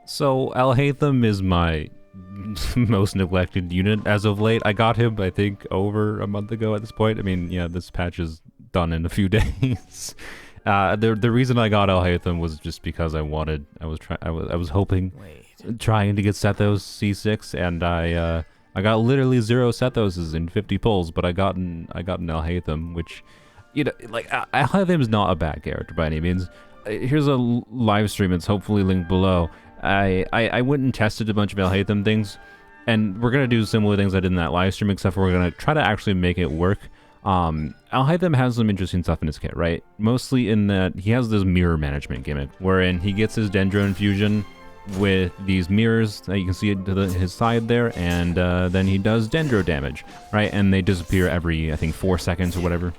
So AlHaitham is my most neglected unit as of late. I got him, I think, over a month ago at this point. I mean, yeah, this patch is done in a few days. The reason I got AlHaitham was just because I was hoping, trying to get Sethos C6, and I got literally 0 Sethoses in 50 pulls, but I got an AlHaitham, which, you know, like, AlHaitham is not a bad character by any means. Here's a live stream, it's hopefully linked below. I went and tested a bunch of AlHaitham things, and we're gonna do similar things I did in that live stream, except for we're gonna try to actually make it work. AlHaitham has some interesting stuff in his kit, right? Mostly in that he has this mirror management gimmick, wherein he gets his Dendro infusion with these mirrors that you can see to his side there, and then he does Dendro damage, right? And they disappear every, I think, 4 seconds or whatever.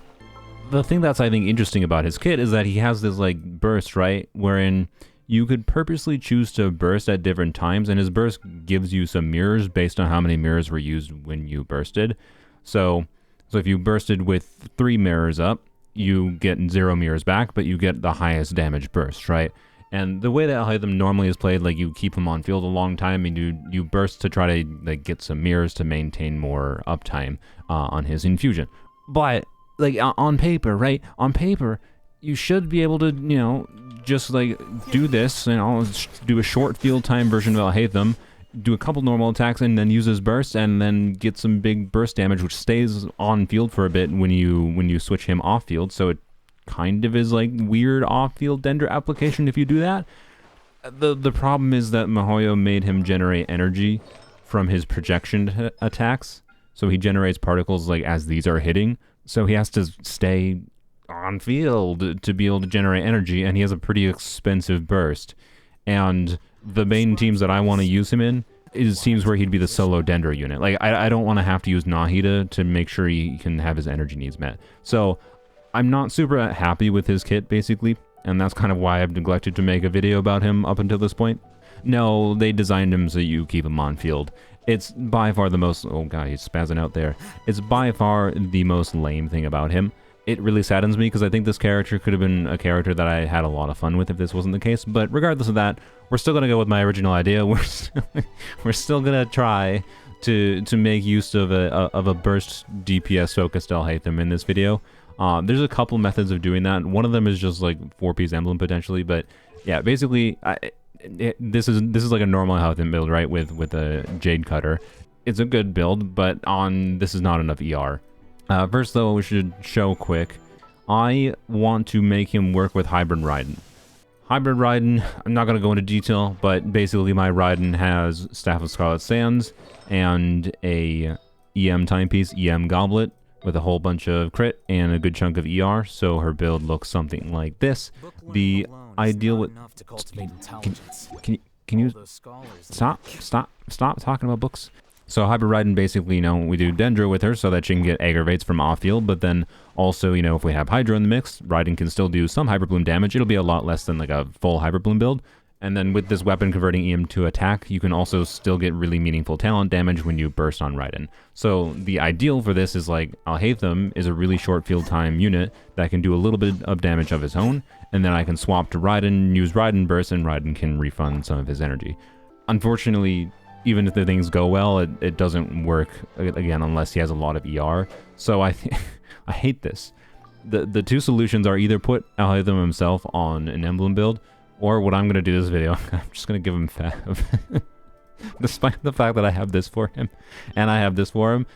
The thing that's, I think, interesting about his kit is that he has this, like, burst, right? Wherein you could purposely choose to burst at different times, and his burst gives you some mirrors based on how many mirrors were used when you bursted. So if you bursted with 3 mirrors up, you get 0 mirrors back, but you get the highest damage burst, right? And the way that AlHaitham normally is played, like, you keep him on field a long time, and you burst to try to, like, get some mirrors to maintain more uptime on his infusion. But, like, on paper, right? On paper, you should be able to, you know, just, like, do this, you know, do a short field time version of AlHaitham, do a couple normal attacks, and then use his burst, and then get some big burst damage, which stays on field for a bit when you switch him off field. So it kind of is like weird off-field Dendro application if you do that. The problem is that miHoYo made him generate energy from his projection attacks, so he generates particles like as these are hitting, so he has to stay on field to be able to generate energy, and he has a pretty expensive burst. And the main teams that I want to use him in is teams where he'd be the solo Dendro unit. Like, I don't want to have to use Nahida to make sure he can have his energy needs met. So I'm not super happy with his kit, basically, and that's kind of why I've neglected to make a video about him up until this point. No, they designed him so you keep him on field. It's by far the most... Oh god, he's spazzing out there. It's by far the most lame thing about him. It really saddens me because I think this character could have been a character that I had a lot of fun with if this wasn't the case. But regardless of that, we're still going to go with my original idea. We're still going to try to make use of a burst DPS focused AlHaitham in this video. There's a couple methods of doing that. One of them is just like 4-piece emblem potentially, but yeah, basically this is like a normal Haitham build, right? With a Jade Cutter. It's a good build, but this is not enough ER. First though, we should show quick. I want to make him work with Hybrid Raiden. Hybrid Raiden, I'm not going to go into detail, but basically my Raiden has Staff of Scarlet Sands and a EM timepiece, EM Goblet, with a whole bunch of crit and a good chunk of ER, so her build looks something like this. The ideal with... Can you stop talking about books? So Hybrid Raiden, basically, you know, we do Dendro with her so that she can get aggravates from off-field, but then also, you know, if we have Hydro in the mix, Raiden can still do some Hyper Bloom damage. It'll be a lot less than like a full Hyper Bloom build. And then with this weapon converting EM to attack, you can also still get really meaningful talent damage when you burst on Raiden. So the ideal for this is like AlHaitham is a really short field time unit that can do a little bit of damage of his own, and then I can swap to Raiden, use Raiden burst, and Raiden can refund some of his energy. Unfortunately, even if the things go well, it doesn't work, again, unless he has a lot of ER. So I hate this. The two solutions are either put AlHaitham himself on an emblem build, or what I'm going to do this video, I'm just going to give him Fab. Despite the fact that I have this for him, and I have this for him,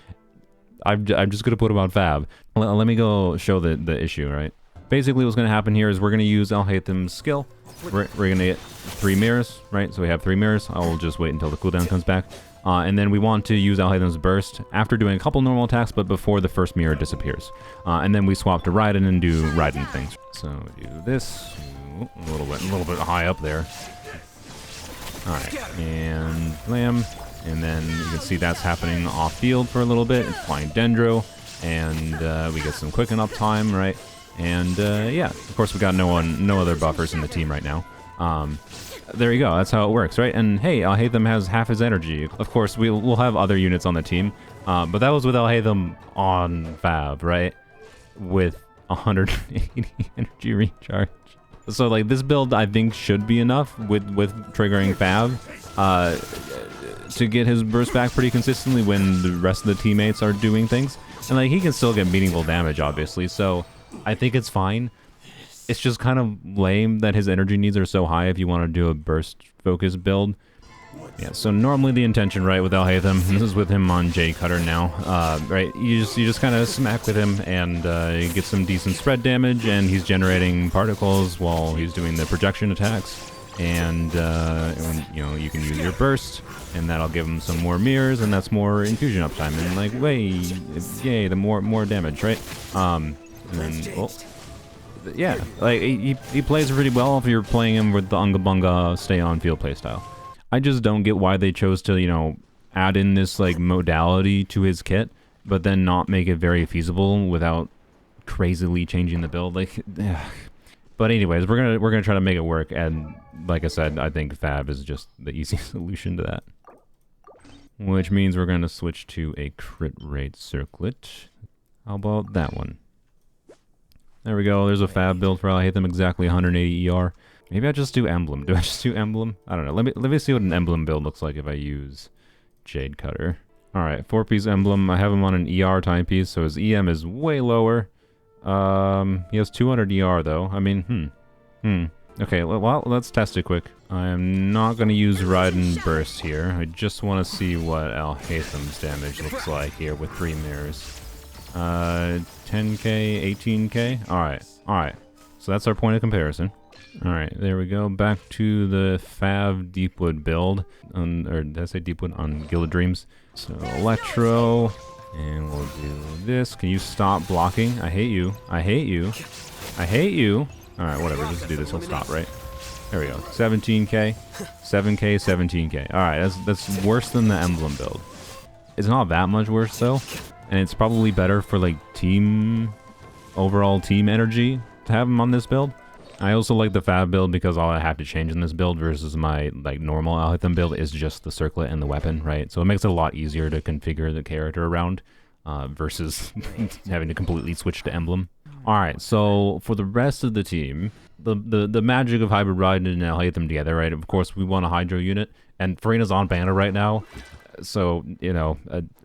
I'm just going to put him on Fab. Let me go show the issue, right? Basically what's going to happen here is we're going to use AlHaitham's skill. We're going to get 3 mirrors, right? So we have 3 mirrors. I'll just wait until the cooldown comes back. And then we want to use AlHaitham's burst after doing a couple normal attacks, but before the first mirror disappears. And then we swap to Raiden and do Raiden things. So we do this. A little bit high up there. Alright, and blam. And then you can see that's happening off field for a little bit. It's flying Dendro. And we get some quicken up time, right? And yeah, of course we got no other buffers in the team right now. There you go, that's how it works, right? And hey, AlHaitham has half his energy. Of course, we'll have other units on the team, but that was with AlHaitham on Fab, right? With 180 energy recharge. So like this build I think should be enough with triggering Fav to get his burst back pretty consistently when the rest of the teammates are doing things. And like he can still get meaningful damage obviously, so I think it's fine. It's just kind of lame that his energy needs are so high if you want to do a burst focus build. Yeah, so normally the intention, right, with AlHaitham, this is with him on J Cutter now, right, you just kind of smack with him and you get some decent spread damage, and he's generating particles while he's doing the projection attacks, and you know, you can use your burst, and that'll give him some more mirrors, and that's more infusion uptime, and like, yay, the more damage, right? And then, well, yeah, like, he plays pretty well if you're playing him with the Unga Bunga stay on field playstyle. I just don't get why they chose to, you know, add in this, like, modality to his kit, but then not make it very feasible without crazily changing the build. Like, ugh. But anyways, we're gonna try to make it work, and like I said, I think Fab is just the easy solution to that. Which means we're gonna switch to a crit rate circlet. How about that one? There we go, there's a Fab build for AlHaitham, exactly 180 ER. Maybe I just do Emblem. Do I just do Emblem? I don't know. Let me see what an Emblem build looks like if I use Jade Cutter. Alright, 4-piece Emblem. I have him on an ER timepiece, so his EM is way lower. He has 200 ER though. I mean, Okay, well, let's test it quick. I am not going to use Raiden Burst here. I just want to see what AlHaitham's damage looks like here with 3 mirrors. 10k, 18k? Alright. So that's our point of comparison. Alright, there we go. Back to the Fav Deepwood build. Or did I say Deepwood? On Guild Dreams. So, Electro. And we'll do this. Can you stop blocking? I hate you. I hate you. I hate you. Alright, whatever. Just do this. He'll stop, right? There we go. 17k. 7k, 17k. Alright, that's worse than the Emblem build. It's not that much worse, though. And it's probably better for, like, overall team energy to have him on this build. I also like the Fab build because all I have to change in this build versus my like normal AlHaitham build is just the circlet and the weapon, right? So it makes it a lot easier to configure the character around versus having to completely switch to Emblem. Alright, so for the rest of the team, the magic of Hybrid Raiden and AlHaitham together, right? Of course, we want a Hydro unit, and Farina's on banner right now, so, you know,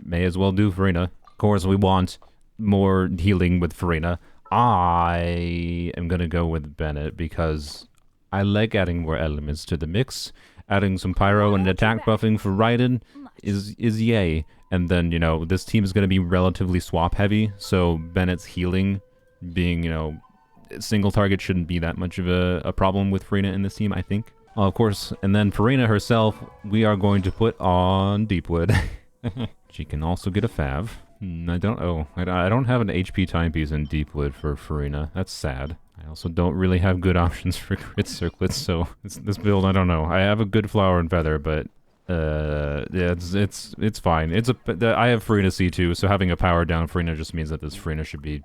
may as well do Farina. Of course, we want more healing with Farina. I am going to go with Bennett because I like adding more elements to the mix. Adding some pyro and attack buffing for Raiden is yay. And then, you know, this team is going to be relatively swap heavy, so Bennett's healing being, you know, single target shouldn't be that much of a problem with Farina in this team, I think. Of course, and then Farina herself, we are going to put on Deepwood. She can also get a Fav. I don't have an HP timepiece in Deepwood for Farina. That's sad. I also don't really have good options for crit circlets, so this build, I don't know. I have a good Flower and Feather, but yeah, it's fine. I have Farina C2, so having a power down Farina just means that this Farina should be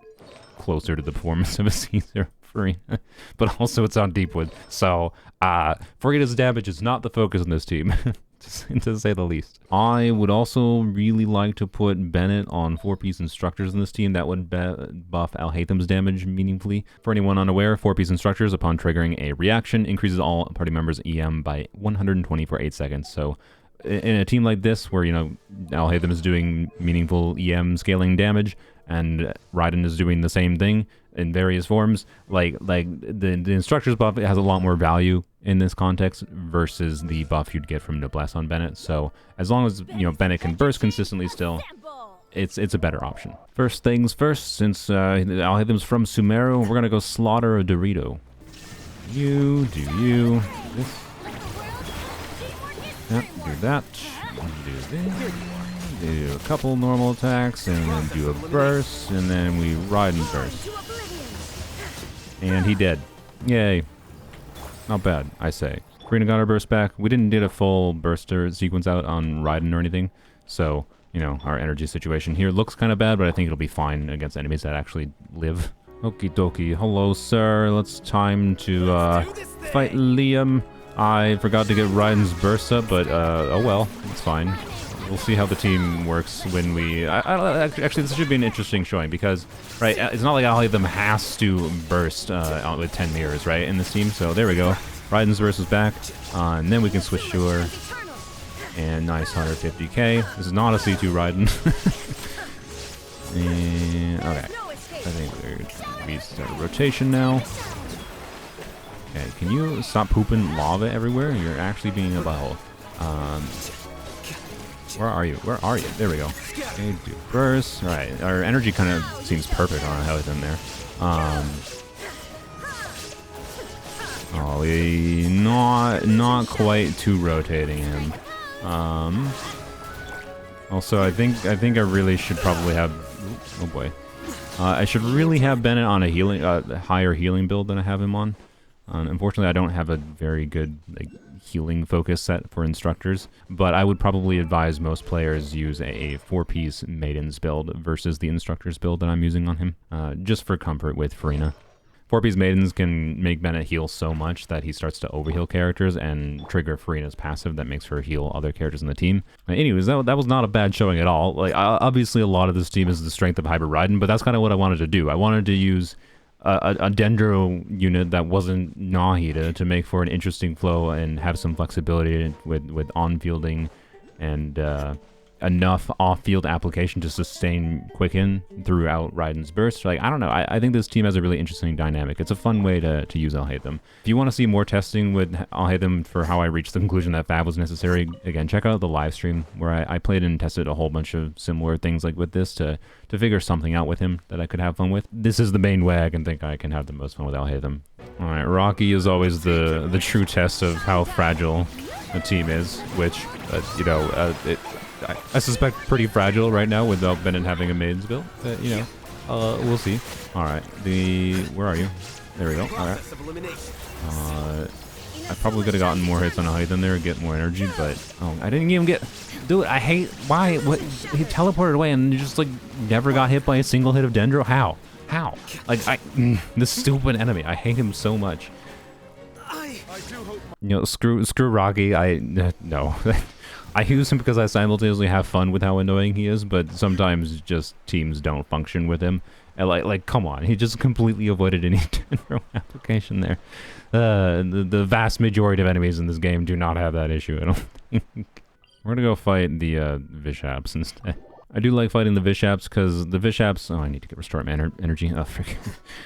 closer to the performance of a C0 Farina. But also it's on Deepwood, so Farina's damage is not the focus in this team. To say the least. I would also really like to put Bennett on 4-piece instructors in this team. That would buff AlHaitham's damage meaningfully. For anyone unaware, 4-piece instructors, upon triggering a reaction, increases all party members' EM by 120 for 8 seconds. So in a team like this, where, you know, AlHaitham is doing meaningful EM scaling damage, and Raiden is doing the same thing in various forms, like the instructor's buff, it has a lot more value in this context versus the buff you'd get from Noblesse on Bennett. So as long as, you know, Bennett can burst consistently still, it's a better option. First things first, since AlHaitham's from Sumeru, we're gonna go slaughter a Dorito. You do you. This. Yep, do that. Do this. Do a couple normal attacks, and then do a burst, and then we ride and burst. And he dead. Yay. Not bad, I say. Farina got our burst back. We didn't get a full burster sequence out on Raiden or anything, so, you know, our energy situation here looks kind of bad, but I think it'll be fine against enemies that actually live. Okie dokie. Hello, sir. It's time to fight Liam. I forgot to get Raiden's burst up, but oh well, it's fine. We'll see how the team works when we... actually, this should be an interesting showing because, right, it's not like AlHaitham has to burst with 10 mirrors, right, in this team. So there we go. Raiden's burst is back, and then we can switch to her. And nice 150k. This is not a C2 Raiden. And, okay. I think we're going to restart rotation now. Okay, can you stop pooping lava everywhere? You're actually being a butthole. Where are you? Where are you? There we go. Okay, do burst. Alright, our energy kind of seems perfect on Haitham there. Oh, not quite too rotating him. Also, I think I really should probably have... Oh boy. I should really have Bennett on a healing, higher healing build than I have him on. Unfortunately, I don't have a very good healing focus set for instructors, but I would probably advise most players use a 4-piece Maiden's build versus the instructor's build that I'm using on him, just for comfort with Farina. 4-piece Maidens can make Bennett heal so much that he starts to overheal characters and trigger Farina's passive that makes her heal other characters in the team. Anyways, that was not a bad showing at all. Like, obviously a lot of this team is the strength of Hybrid Raiden, but that's kind of what I wanted to do. I wanted to use a Dendro unit that wasn't Nahida to make for an interesting flow and have some flexibility with on-fielding and enough off-field application to sustain Quicken throughout Raiden's burst. Like, I don't know, I think this team has a really interesting dynamic. It's a fun way to use AlHaitham. If you want to see more testing with AlHaitham for how I reached the conclusion that Fab was necessary, again, check out the live stream where I played and tested a whole bunch of similar things like with this to figure something out with him that I could have fun with. This is the main way I can think I can have the most fun with AlHaitham. Alright, Rocky is always the true test of how fragile a team is, which, you know, I suspect pretty fragile right now without Bennett having a Maiden's build, but, you know, we'll see. Alright, where are you? There we go, alright. I probably could have gotten more hits on Haitham there, get more energy, but, oh, I didn't even get... Dude, I hate... Why? What? He teleported away and just, like, never got hit by a single hit of Dendro? How? How? Like, this stupid enemy, I hate him so much. You know, screw Rocky, no. I use him because I simultaneously have fun with how annoying he is, but sometimes just teams don't function with him. And like, come on, he just completely avoided any Dendro application there. The vast majority of enemies in this game do not have that issue, I don't think. We're gonna go fight the Vishaps instead. I do like fighting the Vishaps because the Vishaps... Oh, I need to restore my energy. Oh, frick.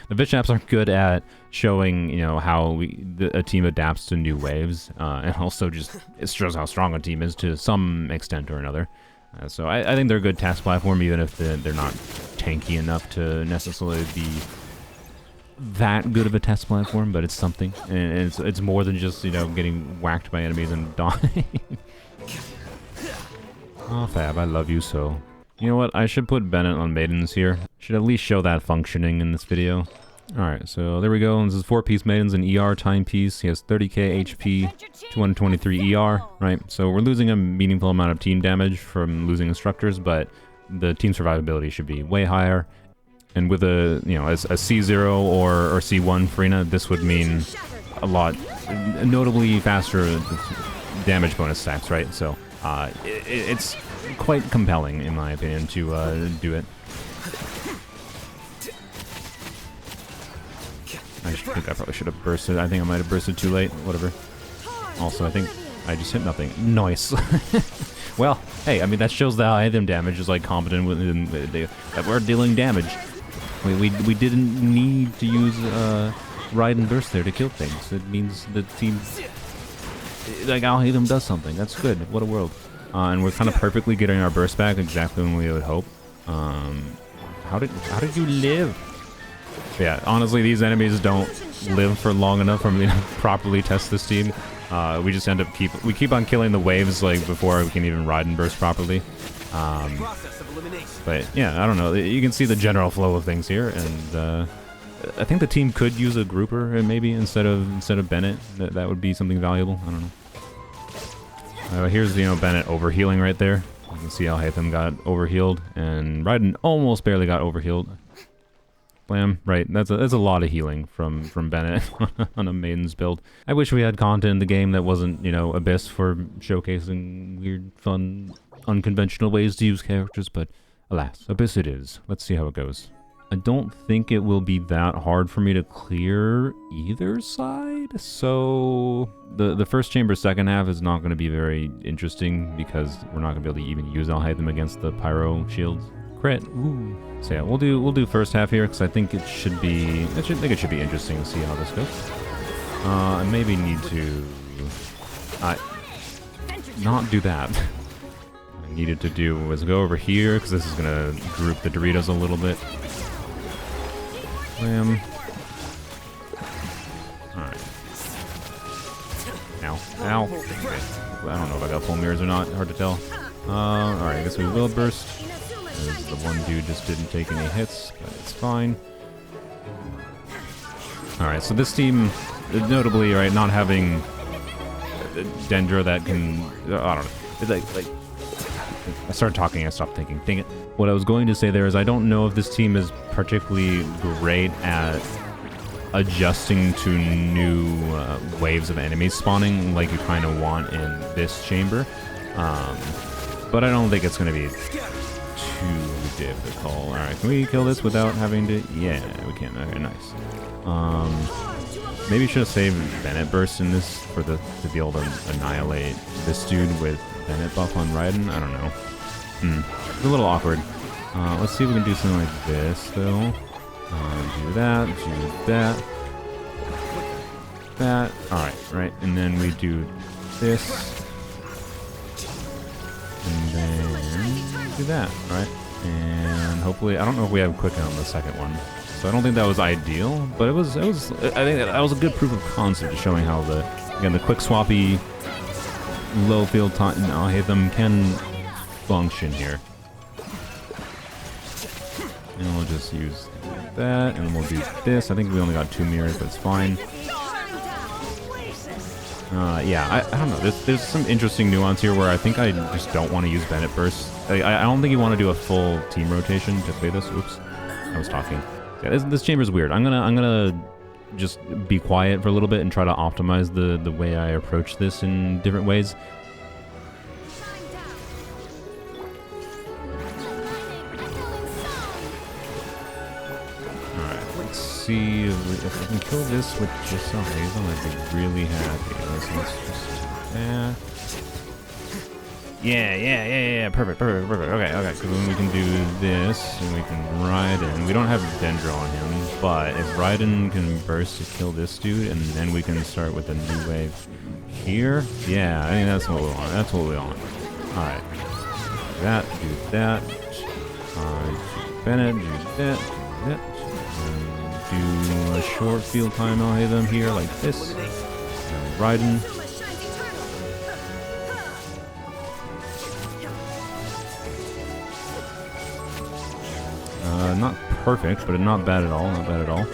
The Vishaps are good at showing, you know, how a team adapts to new waves, and also just it shows how strong a team is to some extent or another. So I think they're a good task platform, even if they're not tanky enough to necessarily be that good of a test platform, but it's something. And it's more than just, you know, getting whacked by enemies and dying. Oh, Fab, I love you so. You know what? I should put Bennett on Maidens here. Should at least show that functioning in this video. Alright, so there we go. This is 4-piece Maidens, an ER timepiece. He has 30k HP, 223 ER, right? So we're losing a meaningful amount of team damage from losing instructors, but the team survivability should be way higher. And with a, you know, a C0 or C1 Farina, this would mean a lot, notably faster damage bonus stacks, right? So it's quite compelling, in my opinion, to do it. I think I probably should have bursted. I think I might have bursted too late. Whatever. Also, I think I just hit nothing. Nice. Well, hey, I mean, that shows that Haitham damage is, like, competent within that we're dealing damage. We didn't need to use Raiden Burst there to kill things. It means the team... Like, AlHaitham does something. That's good. What a world. And we're kind of perfectly getting our burst back exactly when we would hope. How did you live? But yeah, honestly, these enemies don't live for long enough for me to properly test this team. We just end up keep on killing the waves like before we can even ride and burst properly. But yeah, I don't know. You can see the general flow of things here, and I think the team could use a grouper maybe instead of Bennett. That would be something valuable. I don't know. Here's, you know, Bennett overhealing right there. You can see how Haitham got overhealed, and Raiden almost barely got overhealed. Blam, right. That's a lot of healing from Bennett on a Maiden's build. I wish we had content in the game that wasn't, you know, Abyss for showcasing weird, fun unconventional ways to use characters, but alas, Abyss it is. Let's see how it goes. I don't think it will be that hard for me to clear either side, so the first chamber second half is not going to be very interesting because we're not going to be able to even use AlHaitham against the pyro shields. Crit, ooh. So yeah, we'll do first half here because I think it should be interesting to see how this goes. I maybe need to not do that. What I needed to do was go over here because this is going to group the Doritos a little bit. Alright. Ow. Ow. Okay. I don't know if I got full mirrors or not. Hard to tell. Alright, I guess we will burst. Because the one dude just didn't take any hits, but it's fine. Alright, so this team, notably, right, not having Dendro that can... I don't know. It's like I started talking, I stopped thinking. Dang it. What I was going to say there is I don't know if this team is particularly great at adjusting to new waves of enemies spawning like you kind of want in this chamber. But I don't think it's going to be too difficult. Alright, can we kill this without having to... Yeah, we can. Okay, nice. Maybe should have saved Bennett Burst in this for to be able to annihilate this dude with Bennett buff on Raiden. I don't know. It's a little awkward. Let's see if we can do something like this, though. Do that, do that. That. Alright, right. And then we do this. And then do that, right? And hopefully, I don't know if we have quicken on the second one. So I don't think that was ideal, but it was I think that was a good proof of concept showing how the quick swappy low field time Haitham can function here. And we'll just use that, and we'll do this. I think we only got 2 mirrors, but it's fine. Yeah, I don't know. There's some interesting nuance here where I think I just don't want to use Bennett Burst. I don't think you want to do a full team rotation to play this. Oops, I was talking. Yeah, this chamber's weird. I'm gonna just be quiet for a little bit and try to optimize the way I approach this in different ways. See if I can kill this with just AlHaitham, I'd be really happy. Let's just yeah. Perfect. Okay. So then we can do this, and we can Raiden. We don't have Dendro on him, but if Raiden can burst to kill this dude, and then we can start with a new wave here. Yeah, I think that's what we want. That's what we want. All right. Do that. Bennett, do that. Do a short field time AlHaitham here like this. And Raiden. Not perfect, but not bad at all. Not bad at all.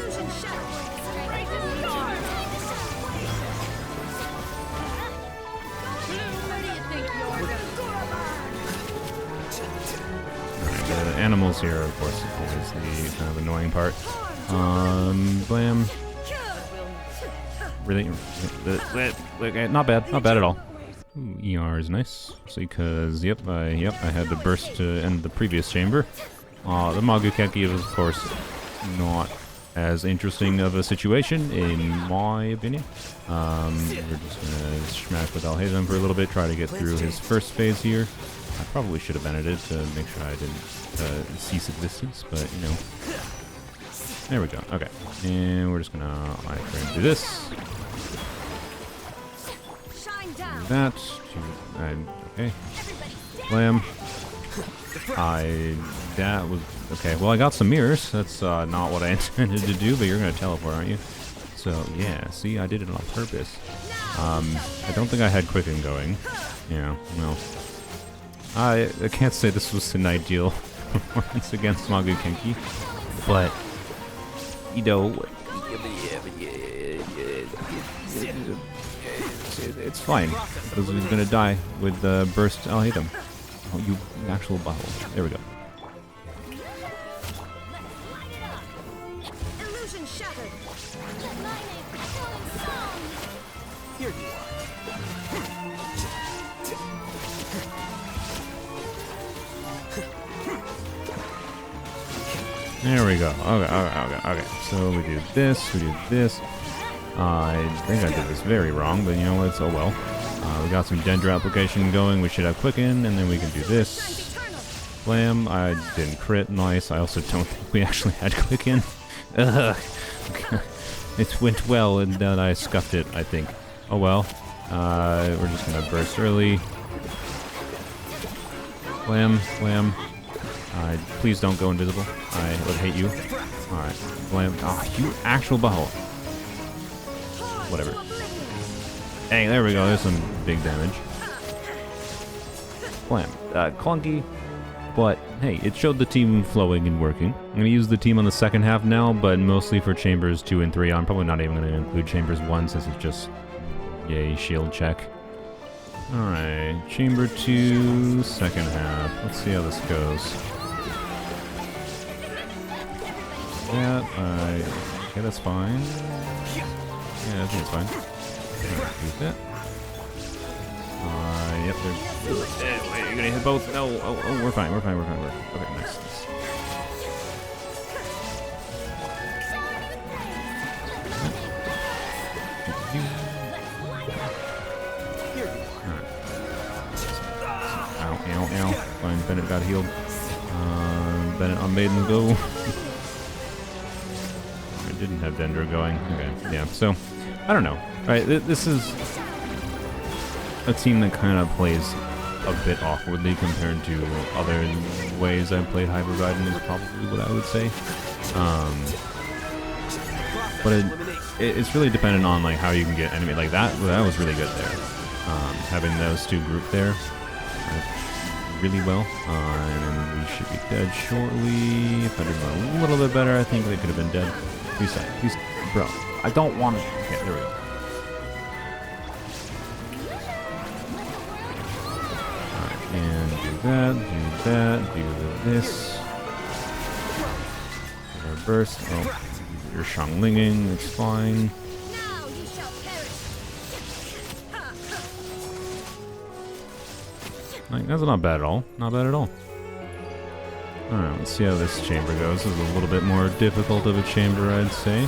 Alright, the animals here, of course, is the kind of annoying part. Blam. Really? Not bad at all. Ooh, ER is nice. So because, yep, I had the burst to end the previous chamber. The Magu Kenki is, of course, not as interesting of a situation, in my opinion. We're just gonna smash with AlHaitham for a little bit, try to get through his first phase here. I probably should have ended it to make sure I didn't cease existence, but, you know. There we go. Okay. And we're just gonna do this. Do that. Okay. Blam. That was... Okay, well I got some mirrors. That's not what I intended to do, but you're gonna teleport, aren't you? So, yeah. See, I did it on purpose. I don't think I had quicken going. Yeah, well... I can't say this was an ideal performance against Magu Kenki, but... You know, it's fine, because he's gonna die with Burst AlHaitham. Oh, you actual bottle. There we go. There we go. Okay. So we do this, we do this. I think I did this very wrong, but you know what? Oh well. We got some Dendra application going. We should have Quicken, and then we can do this. Blam. I didn't crit. Nice. I also don't think we actually had Quicken. Ugh. It went well, and then I scuffed it, I think. Oh well. We're just gonna burst early. Blam. Blam. Please don't go invisible. I would hate you. Alright. Blam. Oh, you actual butthole. Whatever. Hey, there we go. There's some big damage. Blam. Clunky. But, hey, it showed the team flowing and working. I'm going to use the team on the second half now, but mostly for Chambers 2 and 3. I'm probably not even going to include Chambers 1 since it's just, yay, shield check. Alright, Chamber 2, second half. Let's see how this goes. Okay, that's fine. Yeah, I think it's fine. Use that. Yep, wait, you're gonna hit both? No, oh, we're fine. Okay, nice. Alright. Ow. Fine, Bennett got healed. Bennett on Maiden go. I didn't have Dendra going. Okay, yeah, so, I don't know. Alright, this is a team that kind of plays a bit awkwardly compared to other ways I've played Hyper Raiden is probably what I would say. But it's really dependent on like how you can get enemy like that. That was really good there. Having those two grouped there really well, and we should be dead shortly. If I did a little bit better, I think they could have been dead. Please, bro. I don't want to. Okay, there we go. And do that, do this. Our burst. Oh, you're Shanglinging, it's fine. Like, that's not bad at all. Not bad at all. Alright, let's see how this chamber goes. This is a little bit more difficult of a chamber, I'd say.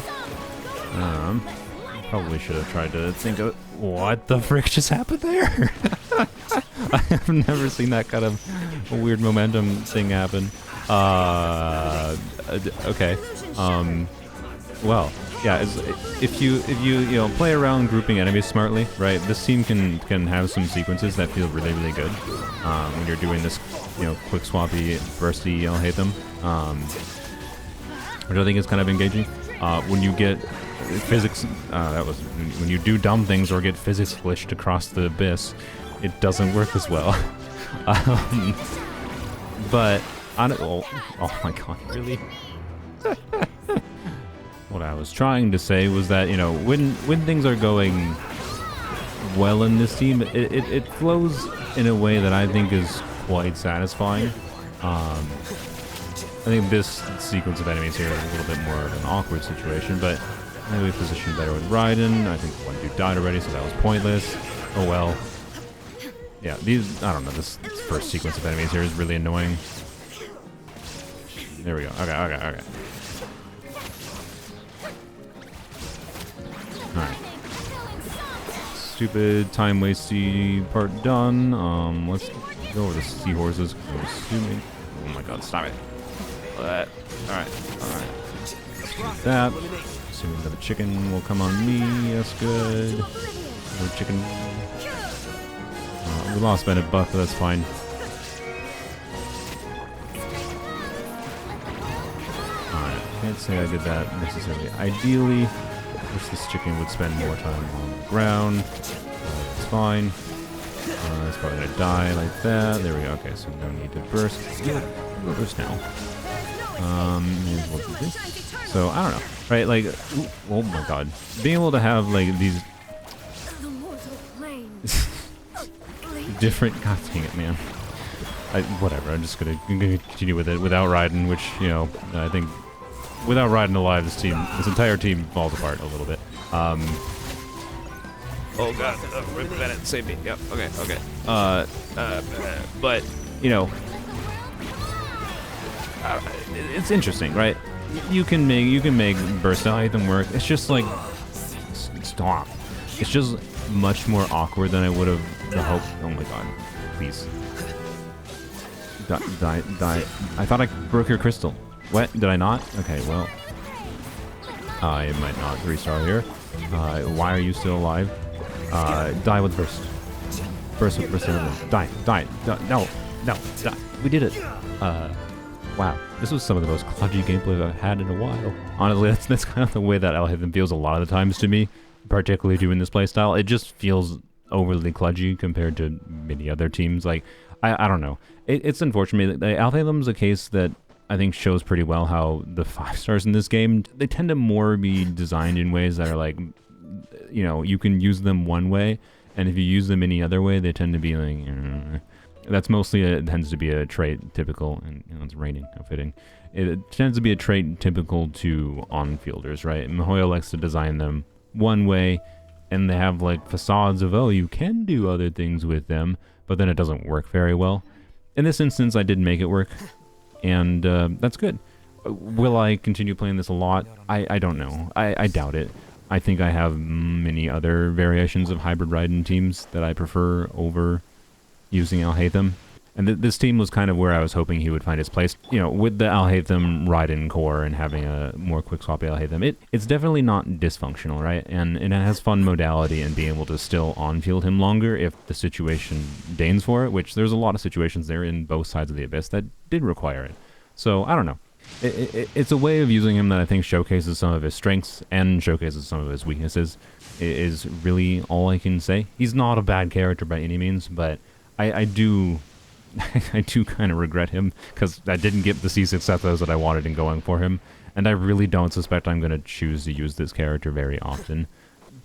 Probably should have tried to think of what the frick just happened there. I have never seen that kind of weird momentum thing happen. Okay. Well, yeah. If you play around grouping enemies smartly, right? This team can have some sequences that feel really good when you're doing this, quick swappy, bursty AlHaitham, which I think is kind of engaging. When you get physics, when you do dumb things or get physics glitched across the abyss, it doesn't work as well. But oh my god, really? What I was trying to say was that when things are going well in this team, it flows in a way that I think is quite satisfying. I think this sequence of enemies here is a little bit more of an awkward situation, but I think we positioned better with Raiden. I think one dude died already, so that was pointless. Oh well. Yeah, I don't know, this first sequence of enemies here is really annoying. There we go. Okay. Alright. Stupid time wasty part done. Let's go over the seahorses. I'm assuming. Oh my god, stop it. Alright. Let's do that. Assuming another chicken will come on me. That's good. Another chicken. We lost Bennett buff, but that's fine. Alright, can't say I did that necessarily. Ideally, wish this chicken would spend more time on the ground. It's fine. It's probably gonna die like that. There we go. Okay, so no need to burst. We'll burst now. We'll do this. So, I don't know. Right, like, oh my god. Being able to have, like, these different, god dang it, man. Whatever, I'm just gonna continue with it without Raiden, which, I think without Raiden alive, this entire team falls apart a little bit. Oh god, Rip Bennett, save me. Yep, okay. But, it's interesting, right? You can make Burst-style Haitham work. It's just like, stop. It's just much more awkward than I would have hoped. Oh my god, please. Die. I thought I broke your crystal. What? Did I not? Okay, well. I might not restart here. Why are you still alive? Die with burst. Burst with burst. Die. No, die. We did it. Wow. This was some of the most kludgy gameplay I've had in a while. Honestly, that's kind of the way that AlHaitham feels a lot of the times to me, particularly doing this playstyle. It just feels overly kludgy compared to many other teams. Like, I don't know. It's unfortunate. AlHaitham's a case that I think shows pretty well how the 5 stars in this game, they tend to more be designed in ways that are like, you know, you can use them one way, and if you use them any other way, they tend to be like, that's mostly it tends to be a trait typical, and you know, it's raining, how fitting. It tends to be a trait typical to on-fielders, right? Mihoyo likes to design them one way, and they have like facades of, oh, you can do other things with them, but then it doesn't work very well. In this instance, I did make it work, and that's good. Will I continue playing this a lot? I don't know. I doubt it. I think I have many other variations of hybrid Raiden teams that I prefer over using AlHaitham. And this team was kind of where I was hoping he would find his place. You know, with the AlHaitham Raiden core and having a more quickswap AlHaitham, it's definitely not dysfunctional, right? And it has fun modality and being able to still on-field him longer if the situation deigns for it, which there's a lot of situations there in both sides of the Abyss that did require it. So, I don't know. It's a way of using him that I think showcases some of his strengths and showcases some of his weaknesses, is really all I can say. He's not a bad character by any means, but I do kind of regret him because I didn't get the C6 Sethos that I wanted in going for him, and I really don't suspect I'm going to choose to use this character very often.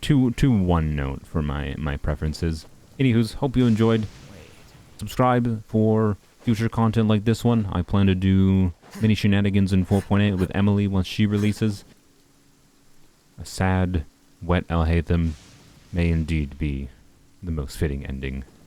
To one note for my preferences. Anywho's, hope you enjoyed. Subscribe for future content like this one. I plan to do mini shenanigans in 4.8 with Emily once she releases. A sad, wet AlHaitham may indeed be the most fitting ending.